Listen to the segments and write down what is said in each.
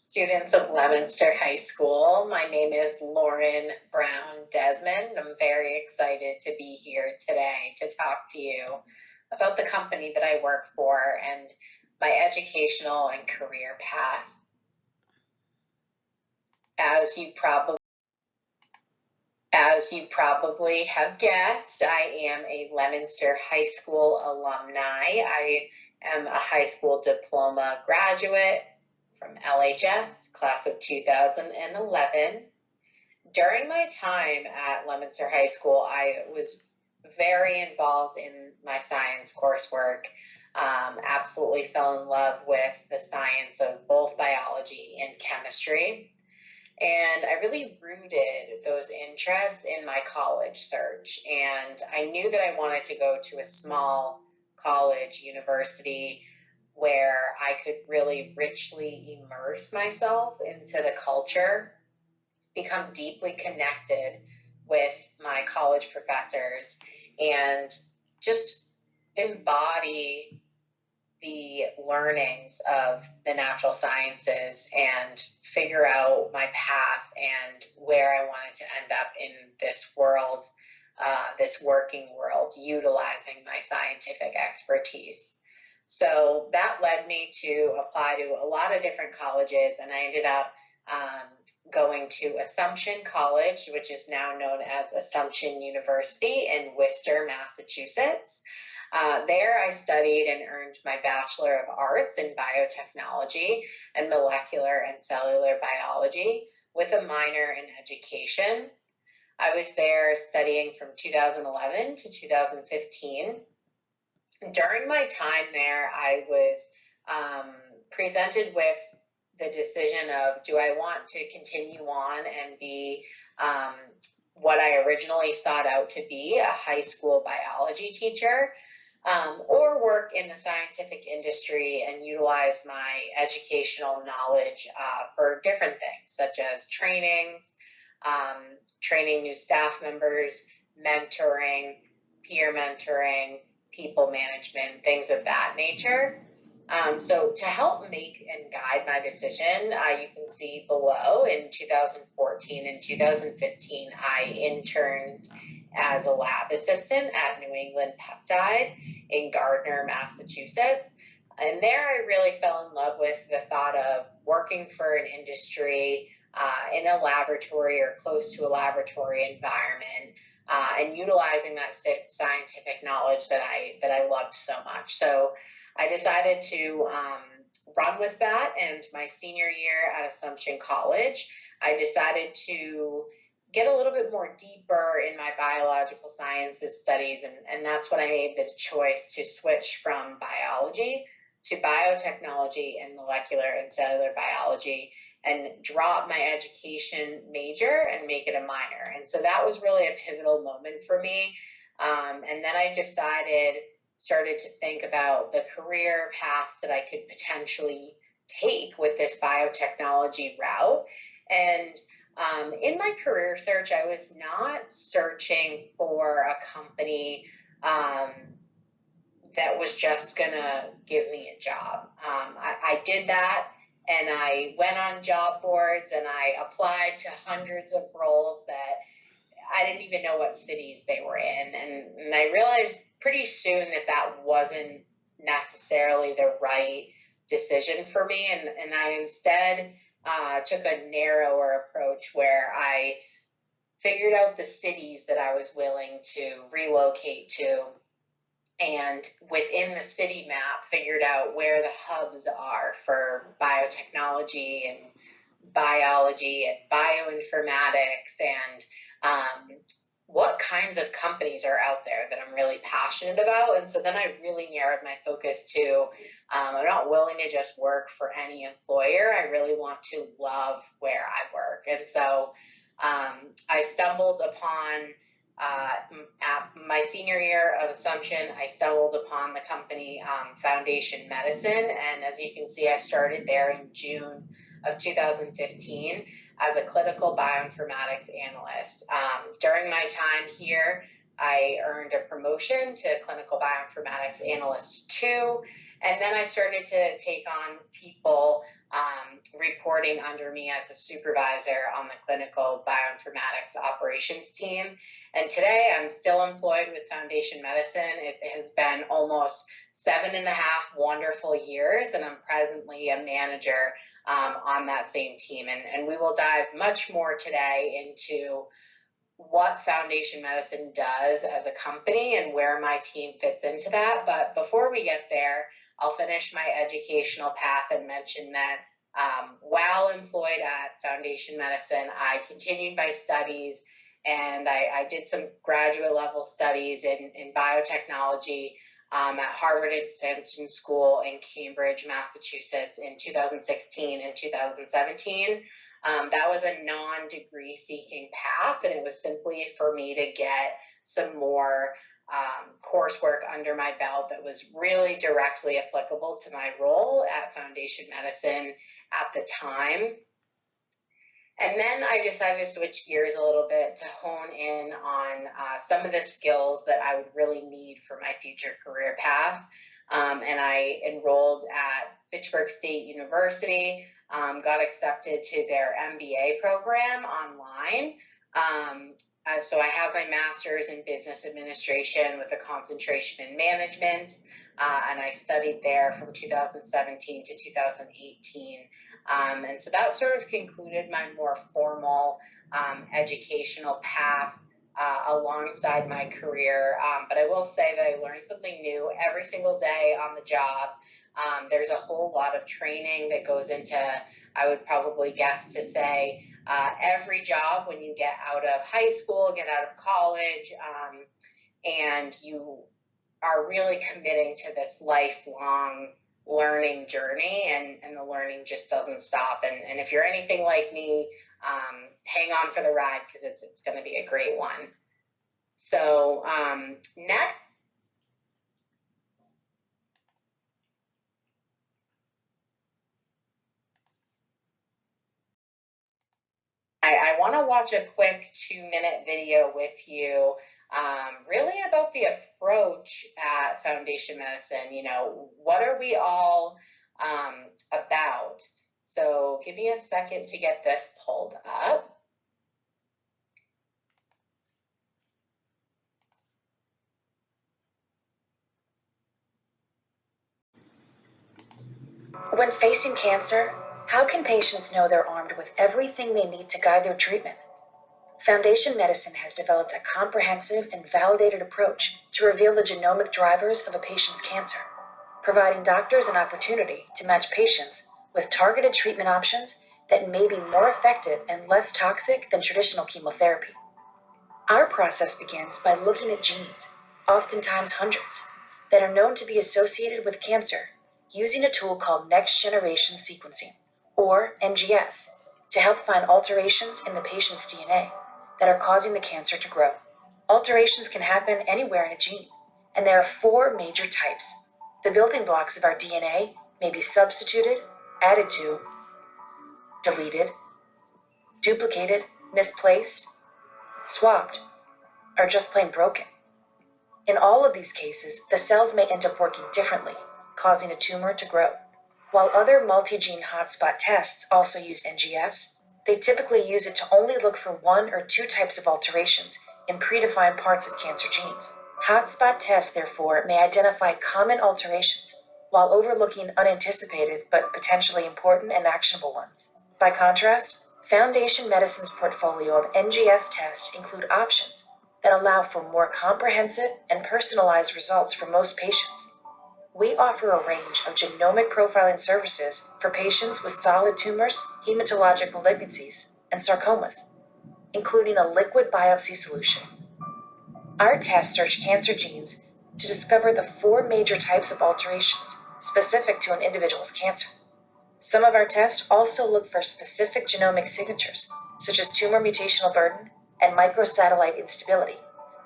Students of Leominster High School. My name is Lauren Brown Desmond. I'm very excited to be here today to talk to you about the company that I work for and my educational and career path. As you probably have guessed, I am a Leominster High School alumni. I am a high school diploma graduate from LHS Class of 2011. During my time at Leominster High School, I was very involved in my science coursework. Absolutely fell in love with the science of both biology and chemistry. And I really rooted those interests in my college search. And I knew that I wanted to go to a small college, university, where I could really richly immerse myself into the culture, become deeply connected with my college professors, and just embody the learnings of the natural sciences and figure out my path and where I wanted to end up in this world, this working world, utilizing my scientific expertise. So that led me to apply to a lot of different colleges, and I ended up going to Assumption College, which is now known as Assumption University in Worcester, Massachusetts. There I studied and earned my Bachelor of Arts in Biotechnology and Molecular and Cellular Biology with a minor in education. I was there studying from 2011 to 2015. During my time there, I was presented with the decision of, do I want to continue on and be what I originally sought out to be, a high school biology teacher, or work in the scientific industry and utilize my educational knowledge for different things, such as trainings, training new staff members, mentoring, peer mentoring, people management, things of that nature. So to help make and guide my decision, you can see below in 2014 and 2015, I interned as a lab assistant at New England Peptide in Gardner, Massachusetts. And there I really fell in love with the thought of working for an industry in a laboratory or close to a laboratory environment, and utilizing that scientific knowledge that I loved so much. So I decided to run with that, and my senior year at Assumption College, I decided to get a little bit more deeper in my biological sciences studies, and that's when I made the choice to switch from biology to biotechnology and molecular and cellular biology and drop my education major and make it a minor. And so that was really a pivotal moment for me. And then I started to think about the career paths that I could potentially take with this biotechnology route. And in my career search, I was not searching for a company that was just going to give me a job. I did that, and I went on job boards and I applied to hundreds of roles that I didn't even know what cities they were in. And I realized pretty soon that wasn't necessarily the right decision for me. And I instead took a narrower approach where I figured out the cities that I was willing to relocate to, and within the city map figured out where the hubs are for biotechnology and biology and bioinformatics, and what kinds of companies are out there that I'm really passionate about. And so then I really narrowed my focus to, I'm not willing to just work for any employer. I really want to love where I work. And so I stumbled upon, at my senior year of Assumption, I stumbled upon the company Foundation Medicine. And as you can see, I started there in June of 2015 as a clinical bioinformatics analyst. During my time here, I earned a promotion to clinical bioinformatics analyst 2, And then I started to take on people reporting under me as a supervisor on the clinical bioinformatics operations team. And today I'm still employed with Foundation Medicine. It has been almost 7.5 wonderful years, and I'm presently a manager on that same team. And we will dive much more today into what Foundation Medicine does as a company and where my team fits into that. But before we get there, I'll finish my educational path and mention that while employed at Foundation Medicine, I continued my studies, and I did some graduate level studies in biotechnology at Harvard Extension School in Cambridge, Massachusetts in 2016 and 2017. That was a non-degree seeking path, and it was simply for me to get some more coursework under my belt that was really directly applicable to my role at Foundation Medicine at the time. And then I decided to switch gears a little bit to hone in on some of the skills that I would really need for my future career path. And I enrolled at Fitchburg State University, got accepted to their MBA program online. So I have my master's in business administration with a concentration in management, and I studied there from 2017 to 2018. And so that sort of concluded my more formal educational path alongside my career. But I will say that I learned something new every single day on the job. There's a whole lot of training that goes into, I would probably guess to say, every job when you get out of high school, get out of college, and you are really committing to this lifelong learning journey, and the learning just doesn't stop. And if you're anything like me, hang on for the ride, because it's going to be a great one. So next, I want to watch a quick 2-minute video with you, really about the approach at Foundation Medicine. You know, what are we all about? So give me a second to get this pulled up. When facing cancer, how can patients know they're armed with everything they need to guide their treatment? Foundation Medicine has developed a comprehensive and validated approach to reveal the genomic drivers of a patient's cancer, providing doctors an opportunity to match patients with targeted treatment options that may be more effective and less toxic than traditional chemotherapy. Our process begins by looking at genes, oftentimes hundreds, that are known to be associated with cancer, using a tool called next-generation sequencing, or NGS, to help find alterations in the patient's DNA that are causing the cancer to grow. Alterations can happen anywhere in a gene, and there are 4 major types. The building blocks of our DNA may be substituted, added to, deleted, duplicated, misplaced, swapped, or just plain broken. In all of these cases, the cells may end up working differently, causing a tumor to grow. While other multi-gene hotspot tests also use NGS, they typically use it to only look for 1 or 2 types of alterations in predefined parts of cancer genes. Hotspot tests, therefore, may identify common alterations while overlooking unanticipated but potentially important and actionable ones. By contrast, Foundation Medicine's portfolio of NGS tests include options that allow for more comprehensive and personalized results for most patients. We offer a range of genomic profiling services for patients with solid tumors, hematologic malignancies, and sarcomas, including a liquid biopsy solution. Our tests search cancer genes to discover the 4 major types of alterations specific to an individual's cancer. Some of our tests also look for specific genomic signatures, such as tumor mutational burden and microsatellite instability,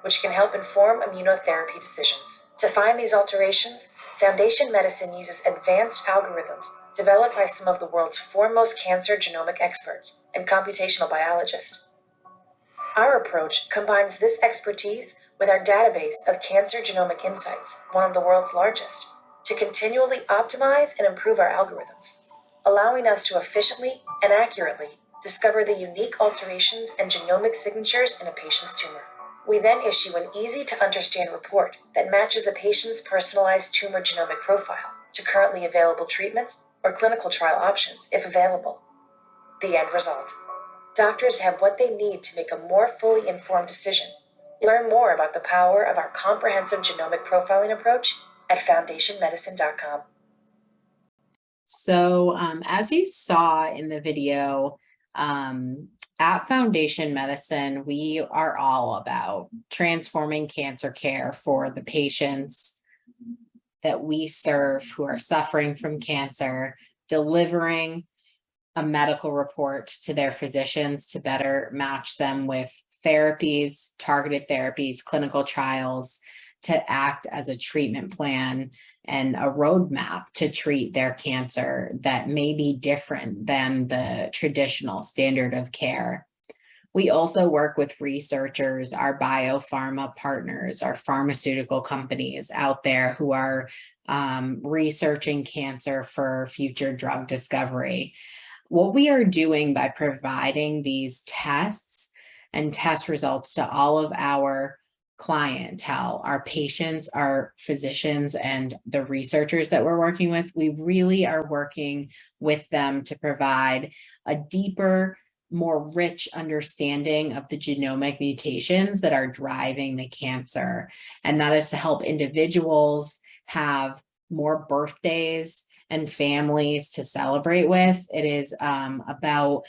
which can help inform immunotherapy decisions. To find these alterations, Foundation Medicine uses advanced algorithms developed by some of the world's foremost cancer genomic experts and computational biologists. Our approach combines this expertise with our database of cancer genomic insights, one of the world's largest, to continually optimize and improve our algorithms, allowing us to efficiently and accurately discover the unique alterations and genomic signatures in a patient's tumor. We then issue an easy-to-understand report that matches a patient's personalized tumor genomic profile to currently available treatments or clinical trial options, if available. The end result. Doctors have what they need to make a more fully informed decision. Learn more about the power of our comprehensive genomic profiling approach at foundationmedicine.com. So as you saw in the video, at Foundation Medicine, we are all about transforming cancer care for the patients that we serve who are suffering from cancer, delivering a medical report to their physicians to better match them with therapies, targeted therapies, clinical trials, to act as a treatment plan and a roadmap to treat their cancer that may be different than the traditional standard of care. We also work with researchers, our biopharma partners, our pharmaceutical companies out there who are researching cancer for future drug discovery. What we are doing by providing these tests and test results to all of our clientele, our patients, our physicians, and the researchers that we're working with, we really are working with them to provide a deeper, more rich understanding of the genomic mutations that are driving the cancer. And that is to help individuals have more birthdays and families to celebrate with. It is about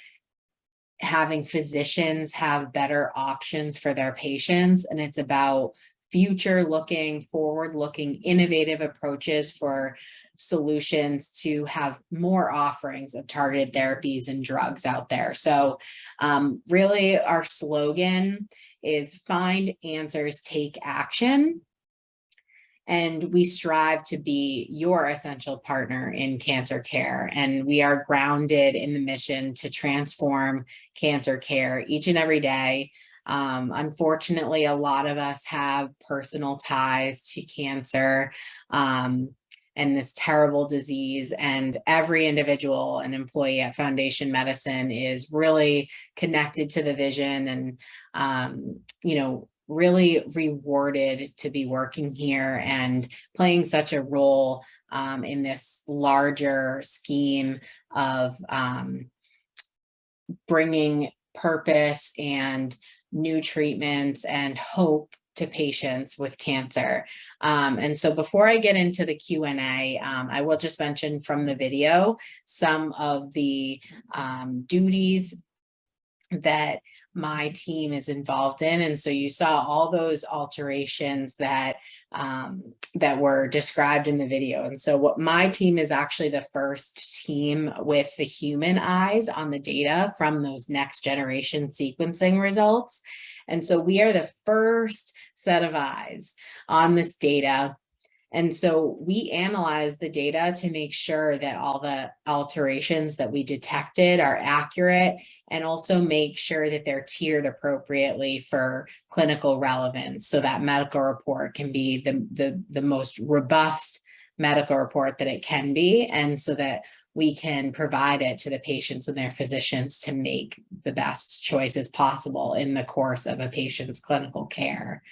having physicians have better options for their patients. And it's about future looking, forward looking, innovative approaches for solutions to have more offerings of targeted therapies and drugs out there. So really our slogan is find answers, take action. And we strive to be your essential partner in cancer care. And we are grounded in the mission to transform cancer care each and every day. Unfortunately, a lot of us have personal ties to cancer and this terrible disease. And every individual and employee at Foundation Medicine is really connected to the vision and, really rewarded to be working here and playing such a role in this larger scheme of bringing purpose and new treatments and hope to patients with cancer. And so before I get into the Q&A, I will just mention from the video some of the duties that my team is involved in. And so you saw all those alterations that that were described in the video. And so what my team is actually the first team with the human eyes on the data from those next generation sequencing results. And so we are the first set of eyes on this data. And so we analyze the data to make sure that all the alterations that we detected are accurate, and also make sure that they're tiered appropriately for clinical relevance, so that medical report can be the most robust medical report that it can be, and so that we can provide it to the patients and their physicians to make the best choices possible in the course of a patient's clinical care.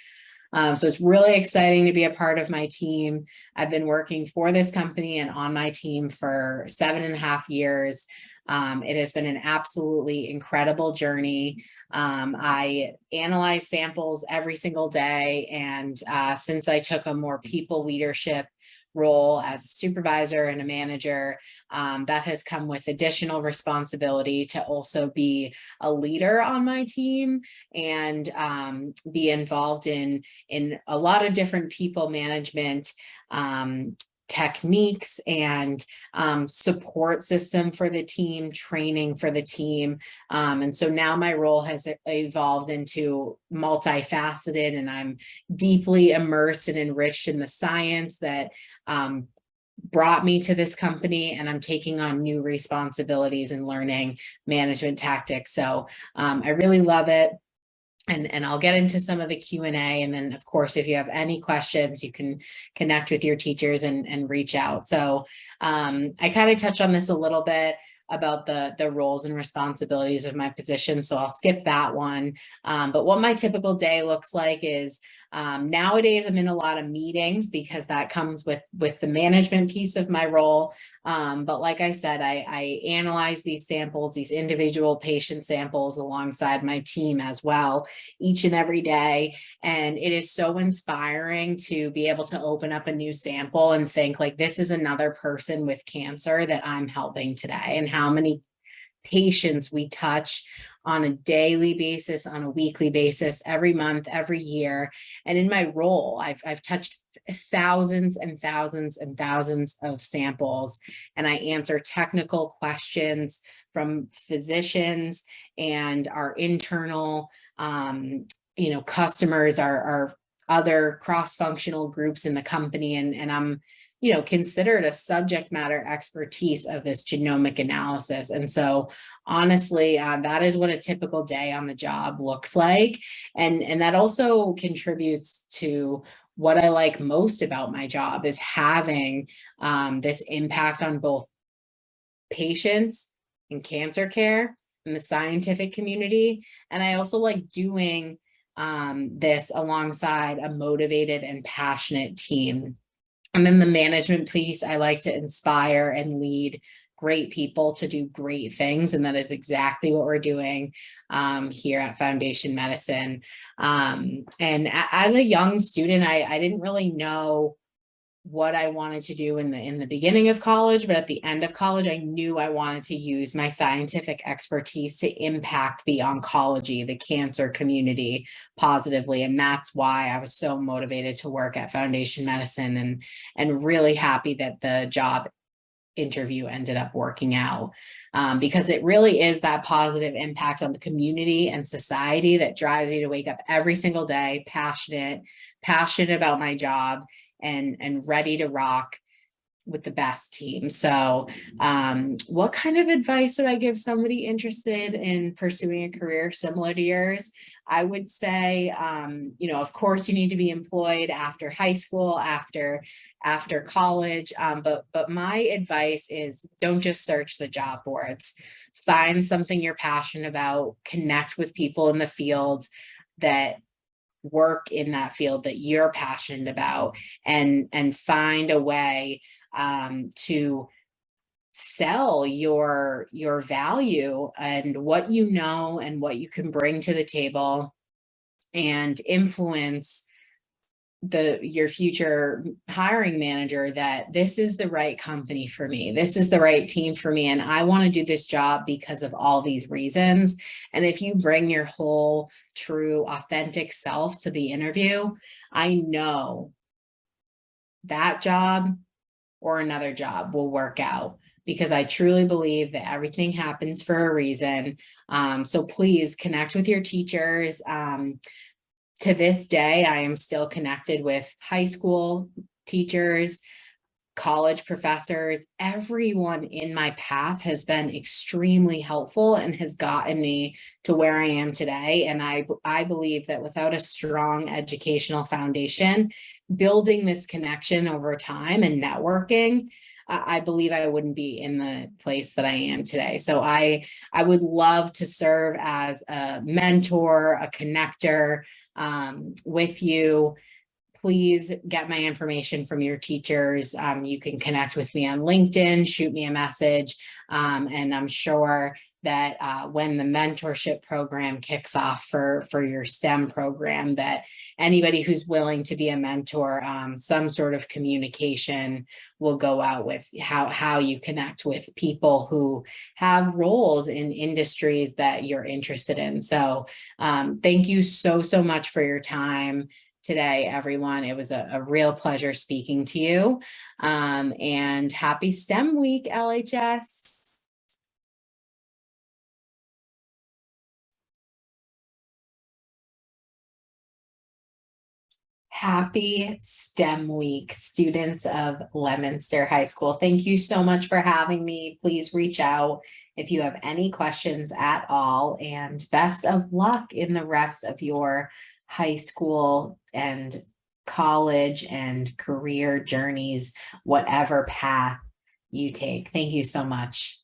So it's really exciting to be a part of my team. I've been working for this company and on my team for 7.5 years. It has been an absolutely incredible journey. I analyze samples every single day. And since I took a more people leadership role as a supervisor and a manager, that has come with additional responsibility to also be a leader on my team and be involved in a lot of different people management techniques and support system for the team, training for the team. And so now my role has evolved into multifaceted, and I'm deeply immersed and enriched in the science that brought me to this company, and I'm taking on new responsibilities and learning management tactics. So I really love it. And I'll get into some of the Q&A. And then, of course, if you have any questions, you can connect with your teachers and reach out. So I kind of touched on this a little bit about the roles and responsibilities of my position. So I'll skip that one. But what my typical day looks like is nowadays I'm in a lot of meetings because that comes with the management piece of my role. But like I said, I analyze these samples, these individual patient samples alongside my team as well, each and every day. And it is so inspiring to be able to open up a new sample and think like, this is another person with cancer that I'm helping today, and how many patients we touch on a daily basis, on a weekly basis, every month, every year. And in my role, I've touched thousands and thousands and thousands of samples, and I answer technical questions from physicians and our internal customers, our other cross-functional groups in the company, and I'm considered a subject matter expertise of this genomic analysis. And so honestly, that is what a typical day on the job looks like. And that also contributes to what I like most about my job, is having this impact on both patients and cancer care and the scientific community. And I also like doing this alongside a motivated and passionate team. And then the management piece, I like to inspire and lead great people to do great things. And that is exactly what we're doing here at Foundation Medicine. And as a young student, I didn't really know what I wanted to do in the beginning of college, but at the end of college, I knew I wanted to use my scientific expertise to impact the oncology, the cancer community positively. And that's why I was so motivated to work at Foundation Medicine, and really happy that the job interview ended up working out, because it really is that positive impact on the community and society that drives you to wake up every single day passionate about my job, and ready to rock with the best team. So what kind of advice would I give somebody interested in pursuing a career similar to yours? I would say, of course, you need to be employed after high school, after college. But my advice is, don't just search the job boards. Find something you're passionate about, connect with people in the field that work in that field that you're passionate about, and find a way to sell your value and what you know and what you can bring to the table, and influence your future hiring manager that this is the right company for me, this is the right team for me, and I want to do this job because of all these reasons. And if you bring your whole, true, authentic self to the interview, I know that job or another job will work out, because I truly believe that everything happens for a reason. So please connect with your teachers. To this day, I am still connected with high school teachers, college professors. Everyone in my path has been extremely helpful and has gotten me to where I am today. And I believe that without a strong educational foundation, building this connection over time and networking, I believe I wouldn't be in the place that I am today. So I would love to serve as a mentor, a connector with you. Please get my information from your teachers. You can connect with me on LinkedIn, shoot me a message, and I'm sure that when the mentorship program kicks off for your STEM program, that anybody who's willing to be a mentor, some sort of communication will go out with how you connect with people who have roles in industries that you're interested in. So thank you so much for your time today, everyone. It was a real pleasure speaking to you. And happy STEM week, LHS. Happy STEM Week, students of Leominster High School. Thank you so much for having me. Please reach out if you have any questions at all, and best of luck in the rest of your high school and college and career journeys, whatever path you take. Thank you so much.